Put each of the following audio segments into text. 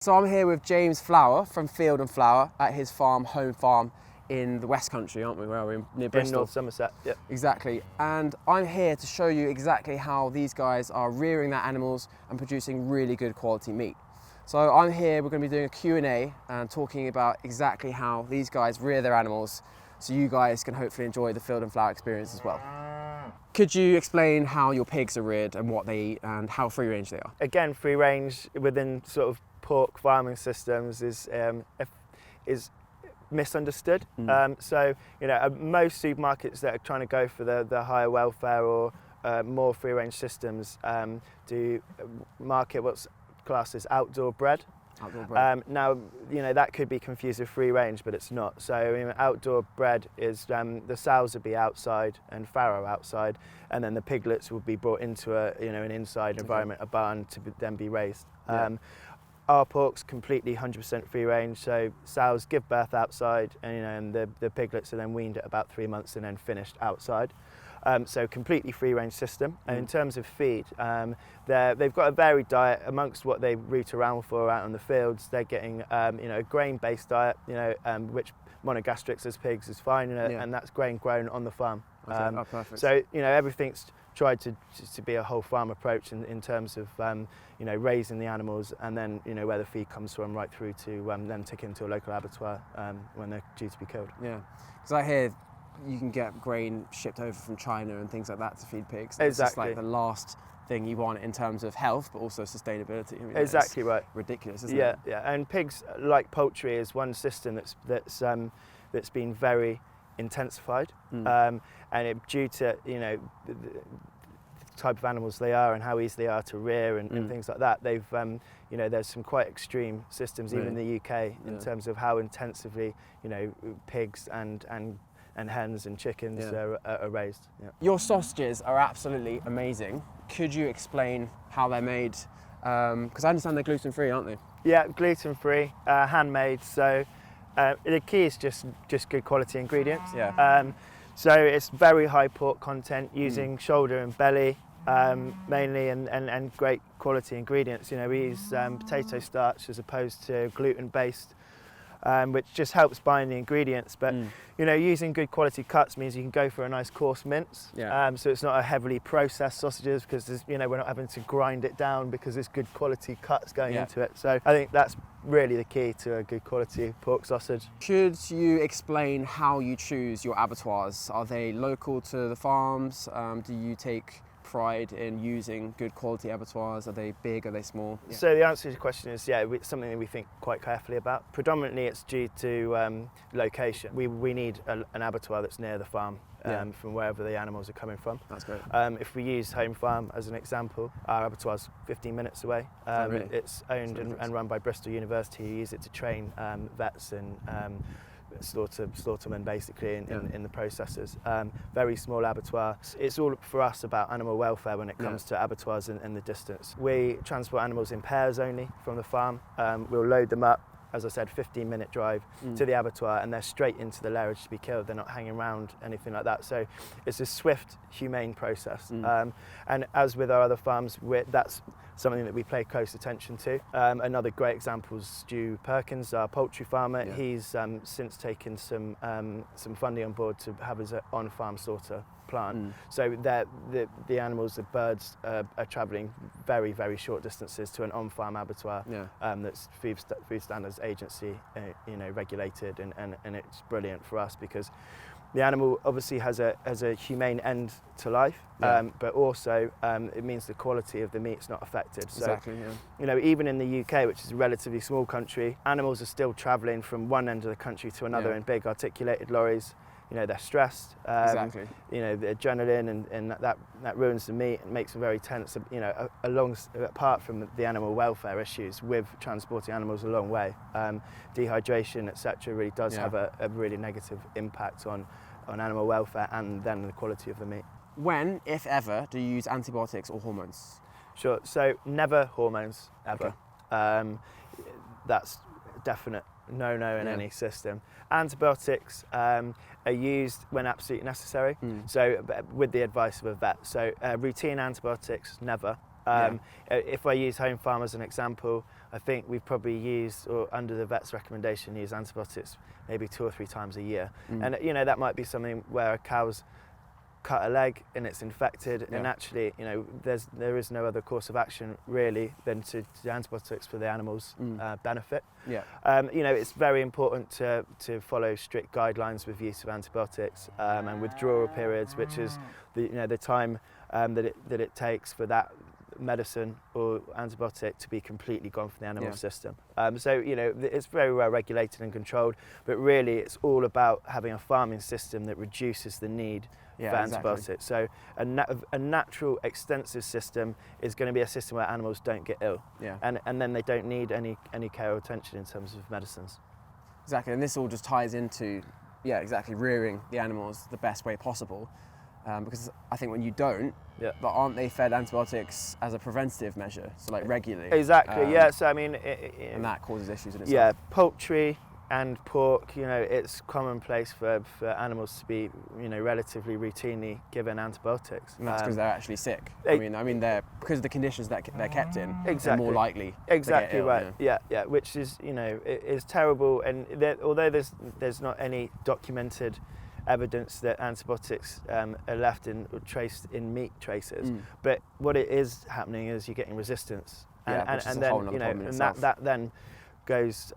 So I'm here with James Flower from Field and Flower at his farm, home farm in the West Country, aren't we? Where are we? Near Bristol. In North Somerset, yeah. Exactly. And I'm here to show you exactly how these guys are rearing their animals and producing really good quality meat. So I'm here, we're going to be doing a Q&A and talking about exactly how these guys rear their animals so you guys can hopefully enjoy the Field and Flower experience as well. Could you explain how your pigs are reared and what they eat and how free range they are? Again, free range within sort of pork farming systems is misunderstood. So, you know, most supermarkets that are trying to go for the higher welfare or more free range systems do market what's classed as outdoor bred. Outdoor bred. Now, you know, that could be confused with free range, but it's not. So, I mean, outdoor bred is the sows would be outside and farrow outside, and then the piglets will be brought into an inside environment, a barn, to then be raised. Yeah. Our pork's completely 100% free range, so sows give birth outside, and the piglets are then weaned at about 3 months and then finished outside. So completely free range system. And in terms of feed, they've got a varied diet amongst what they root around for out in the fields. They're getting a grain-based diet, which monogastrics as pigs is fine, and that's grain grown on the farm. Okay. Perfect. So everything's tried to be a whole farm approach in terms of raising the animals, and then where the feed comes from right through to them taken to a local abattoir when they're due to be killed. Yeah, because I hear you can get grain shipped over from China and things like that to feed pigs. Exactly. It's just like the last thing you want in terms of health, but also sustainability. I mean, exactly right. Ridiculous, isn't it? Yeah. And pigs, like poultry, is one system that's been very intensified, and due to the type of animals they are and how easy they are to rear and things like that. They've there's some quite extreme systems even in the UK in terms of how intensively pigs and hens and chickens are raised. Yeah. Your sausages are absolutely amazing. Could you explain how they're made? Because I understand they're gluten-free, aren't they? Yeah, gluten-free, handmade. So the key is just good quality ingredients. Yeah. So it's very high pork content using shoulder and belly mainly, and great quality ingredients. We use potato starch as opposed to gluten-based, which just helps bind the ingredients. But using good quality cuts means you can go for a nice coarse mince. Yeah. So it's not a heavily processed sausages because we're not having to grind it down because there's good quality cuts going into it. So I think that's really the key to a good quality pork sausage. Could you explain how you choose your abattoirs? Are they local to the farms? Do you take pride in using good quality abattoirs? Are they big? Are they small? Yeah. So the answer to your question is it's something that we think quite carefully about. Predominantly it's due to location. We need an abattoir that's near the farm from wherever the animals are coming from. That's great. If we use Home Farm as an example, our abattoir's 15 minutes away. Really? It's owned and run by Bristol University, who use it to train vets and slaughtermen basically in the processes. Very small abattoir. It's all for us about animal welfare when it comes to abattoirs and the distance. We transport animals in pairs only from the farm. We'll load them up, as I said, 15-minute drive to the abattoir, and they're straight into the lairage to be killed. They're not hanging around, anything like that. So it's a swift, humane process. And as with our other farms, that's something that we pay close attention to. Another great example is Stu Perkins, our poultry farmer. Yeah. He's since taken some funding on board to have his on-farm slaughter plant. So the animals, the birds, are travelling very, very short distances to an on-farm abattoir that's Food Standards Agency regulated, and it's brilliant for us because the animal obviously has a humane end to life, but also it means the quality of the meat's not affected. Exactly. So, even in the UK, which is a relatively small country, animals are still travelling from one end of the country to another in big articulated lorries. They're stressed. Exactly. The adrenaline and that ruins the meat and makes them very tense. Apart from the animal welfare issues with transporting animals a long way, dehydration, etc., really does have a really negative impact on animal welfare and then the quality of the meat. When, if ever, do you use antibiotics or hormones? Sure. So never hormones ever. Okay. That's definite no in any system. Antibiotics are used when absolutely necessary, so with the advice of a vet. So routine antibiotics, never. If I use Home Farm as an example, I think we've probably used, or under the vet's recommendation, use antibiotics maybe 2 or 3 times a year. And you know, that might be something where a cow's cut a leg and it's infected, and actually, you know, there is no other course of action really than to antibiotics for the animal's benefit. You know, it's very important to follow strict guidelines with use of antibiotics and withdrawal periods, which is the time that it takes for that medicine or antibiotic to be completely gone from the animal system. So, you know, it's very well regulated and controlled, but really it's all about having a farming system that reduces the need for antibiotics. So a natural extensive system is going to be a system where animals don't get ill, and then they don't need any care or attention in terms of medicines. Exactly, and this all just ties into rearing the animals the best way possible. Because I think when you don't, but aren't they fed antibiotics as a preventative measure, so like regularly? Exactly, so I mean, and that causes issues in itself. Yeah, poultry and pork, you know, it's commonplace for animals to be, you know, relatively routinely given antibiotics. And that's because they're actually sick. I mean, they're because of the conditions that they're kept in. They're more likely. Exactly to get ill, right. Yeah, which is, you know, it is terrible. And although there's not any documented evidence that antibiotics are left in or traced in meat traces, but what it is happening is you're getting resistance, and then, you know, and that then goes,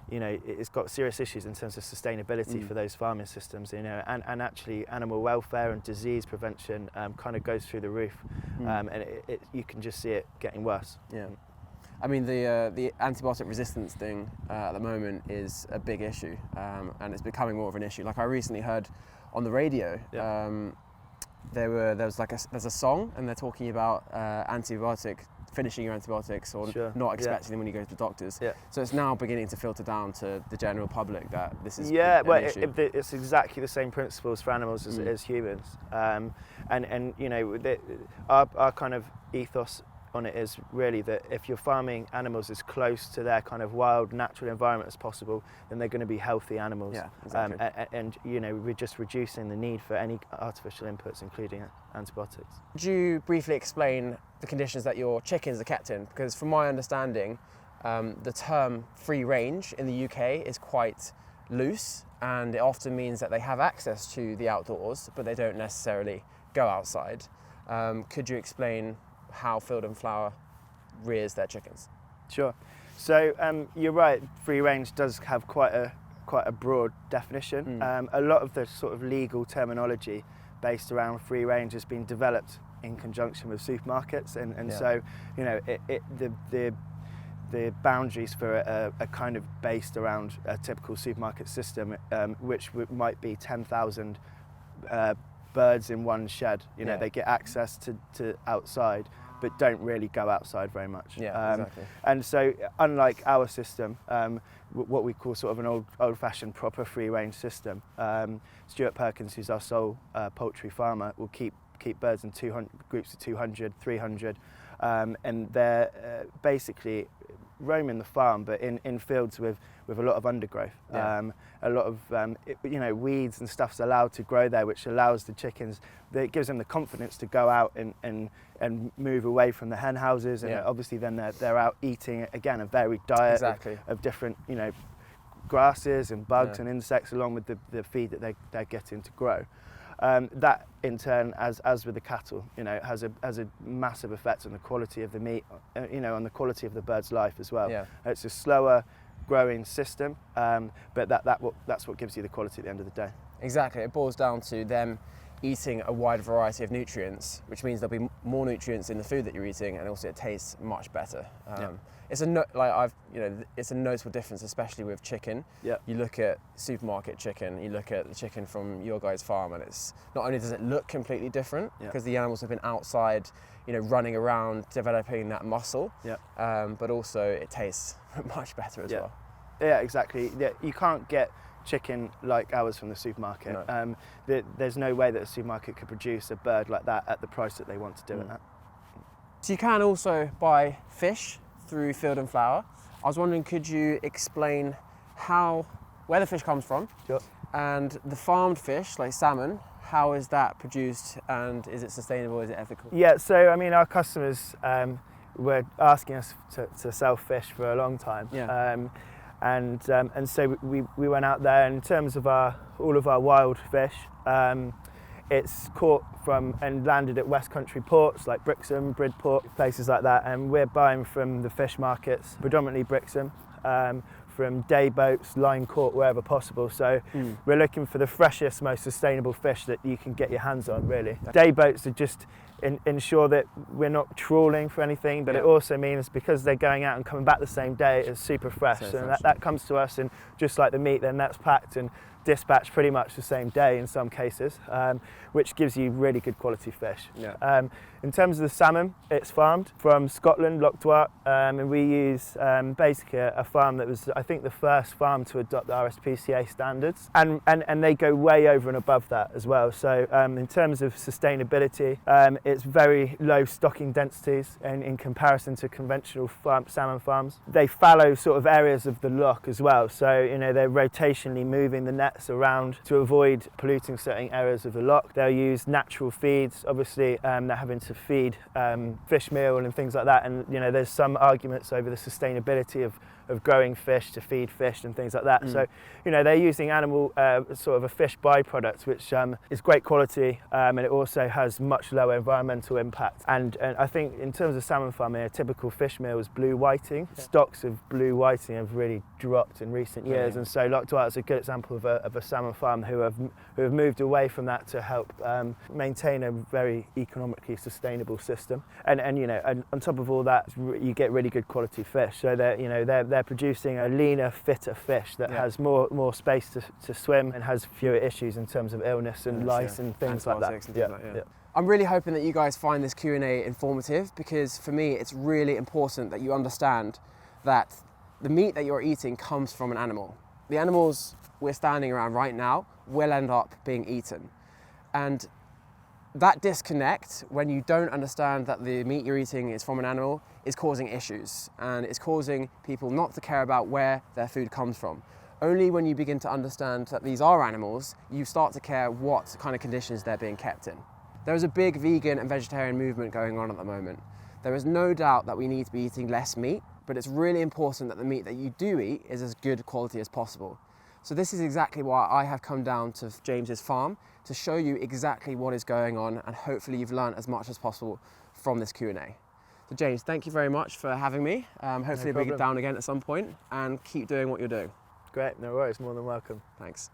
you know, it's got serious issues in terms of sustainability for those farming systems, you know, and actually animal welfare and disease prevention kind of goes through the roof, and you can just see it getting worse. I mean, the antibiotic resistance thing at the moment is a big issue, and it's becoming more of an issue. Like I recently heard on the radio, there's a song, and they're talking about finishing your antibiotics or not expecting them when you go to the doctors. So it's now beginning to filter down to the general public that this is an issue. It's exactly the same principles for animals as it is humans, and you know, our kind of ethos on it is really that if you're farming animals as close to their kind of wild natural environment as possible, then they're going to be healthy animals. And you know, we're just reducing the need for any artificial inputs, including antibiotics. Could you briefly explain the conditions that your chickens are kept in? Because from my understanding, the term free range in the UK is quite loose, and it often means that they have access to the outdoors, but they don't necessarily go outside. Could you explain how Field and Flower rears their chickens? Sure. So you're right, free range does have quite a broad definition. A lot of the sort of legal terminology based around free range has been developed in conjunction with supermarkets, and so, you know, the boundaries for a kind of based around a typical supermarket system, which might be 10,000 birds in one shed. You know, they get access to outside, but don't really go outside very much. Exactly. And so, unlike our system, what we call sort of an old-fashioned proper free-range system, Stuart Perkins, who's our sole poultry farmer, will keep birds in groups of 200, 300, and they're basically roaming the farm, but in fields with a lot of undergrowth. A lot of you know, weeds and stuff's allowed to grow there, which allows the chickens, it gives them the confidence to go out and move away from the hen houses, and obviously then they're out eating again a varied diet of different, you know, grasses and bugs and insects, along with the feed that they're getting to grow. That in turn, as with the cattle, you know, has a massive effect on the quality of the meat, you know, on the quality of the bird's life as well. It's a slower growing system, but that's what gives you the quality at the end of the day. Exactly, it boils down to them eating a wide variety of nutrients, which means there'll be more nutrients in the food that you're eating, and also it tastes much better. It's a noticeable difference, especially with chicken. You look at supermarket chicken, you look at the chicken from your guys' farm, and it's not only does it look completely different because the animals have been outside, you know, running around, developing that muscle, but also it tastes much better as well. Yeah, exactly. You can't get chicken like ours from the supermarket. There's no way that a supermarket could produce a bird like that at the price that they want to do it at. So you can also buy fish through Field and Flower. I was wondering, could you explain where the fish comes from, and the farmed fish like salmon, how is that produced, and is it sustainable, is it ethical? Yeah, so I mean, our customers, were asking us to sell fish for a long time. Yeah. And so we went out there. And in terms of all of our wild fish, it's caught from and landed at West Country ports like Brixham, Bridport, places like that. And we're buying from the fish markets, predominantly Brixham, from day boats, line caught wherever possible. So we're looking for the freshest, most sustainable fish that you can get your hands on, really. Day boats are just ensure that we're not trawling for anything, but it also means because they're going out and coming back the same day, it's super fresh. So that comes to us, and just like the meat, then that's packed and dispatched pretty much the same day in some cases, which gives you really good quality fish. Yeah. In terms of the salmon, it's farmed from Scotland, Loch Duart, and we use basically a farm that was, I think, the first farm to adopt the RSPCA standards, and they go way over and above that as well. So in terms of sustainability, it's very low stocking densities in comparison to conventional salmon farms. They fallow sort of areas of the loch as well, so they're rotationally moving the nets around to avoid polluting certain areas of the loch. They'll use natural feeds. Obviously, they're having to feed fish meal and things like that, and there's some arguments over the sustainability of growing fish to feed fish and things like that. So they're using animal sort of a fish byproduct, which is great quality, and it also has much lower environmental impact. And I think in terms of salmon farming, a typical fish meal is blue whiting. Stocks of blue whiting have really dropped in recent years, and so Loch Duart is a good example of a salmon farm who have moved away from that to help maintain a very economically sustainable system. And on top of all that, you get really good quality fish. So they're producing a leaner, fitter fish that has more space to swim and has fewer issues in terms of illness and lice and things like that. I'm really hoping that you guys find this Q&A informative, because for me it's really important that you understand that the meat that you're eating comes from an animal. The animals we're standing around right now will end up being eaten. And that disconnect, when you don't understand that the meat you're eating is from an animal, is causing issues, and it's causing people not to care about where their food comes from. Only when you begin to understand that these are animals, you start to care what kind of conditions they're being kept in. There is a big vegan and vegetarian movement going on at the moment. There is no doubt that we need to be eating less meat, but it's really important that the meat that you do eat is as good quality as possible. So this is exactly why I have come down to James's farm, to show you exactly what is going on, and hopefully you've learned as much as possible from this Q&A. So James, thank you very much for having me. Hopefully we'll get down again at some point, and keep doing what you're doing. Great, no worries, more than welcome. Thanks.